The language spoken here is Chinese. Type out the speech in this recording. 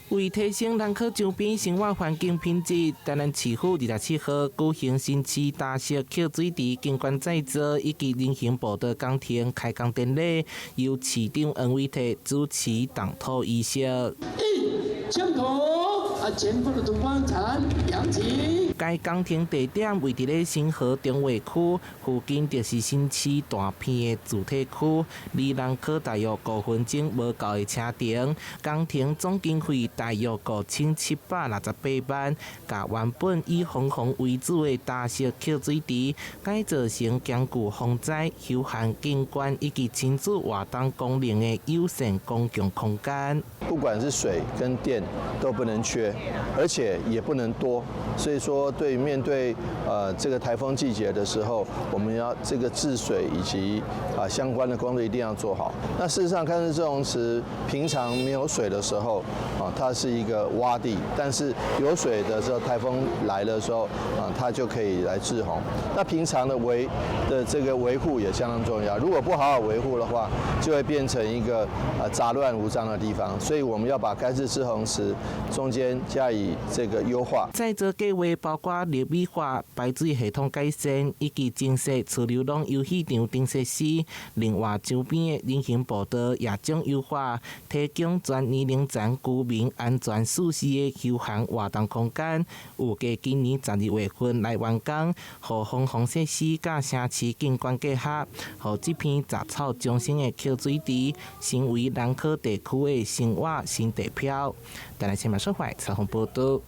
為提升人口周邊生活環境品質，台南市府27號舉行新市大溪蓄水池景觀再造以及人行步道工程開工典禮，由市長黃偉哲主持動土儀式。前方的東方產陽起。該工程地點位佇咧新河中衛區附近，就是新市大片的主體區，離人口大約5分鐘無夠的車程。工程總經費大約5768萬，甲原本以紅紅為主的大溪蓄水池改造成兼具風災、休閒景觀以及親子活動功能的友善公共空間。不管是水跟電都不能缺，而且也不能多，所以說面對這個颱風季節的時候，我們要這個治水以及相關的工作一定要做好。那事實上，開市滯洪池平常沒有水的時候它是一個洼地，但是有水的時候，颱風來的時候它就可以來滯洪。那平常的這個維護也相當重要，如果不好好維護的話，就會變成一個雜亂無章的地方。所以我們要把開市滯洪池中間加以這個優化。再造計劃包括立美化、排水系統改善以及增設儲流籠遊戲場等設施。另外，周邊的人行步道也將優化，提供全年齡層居民安全舒適的休閒活動空間。預計今年12月份來完工，和風防設施甲城市景觀結合，讓這片雜草叢生的蓄水池成為人口地區的生活新地標。台南新聞社會採訪報道。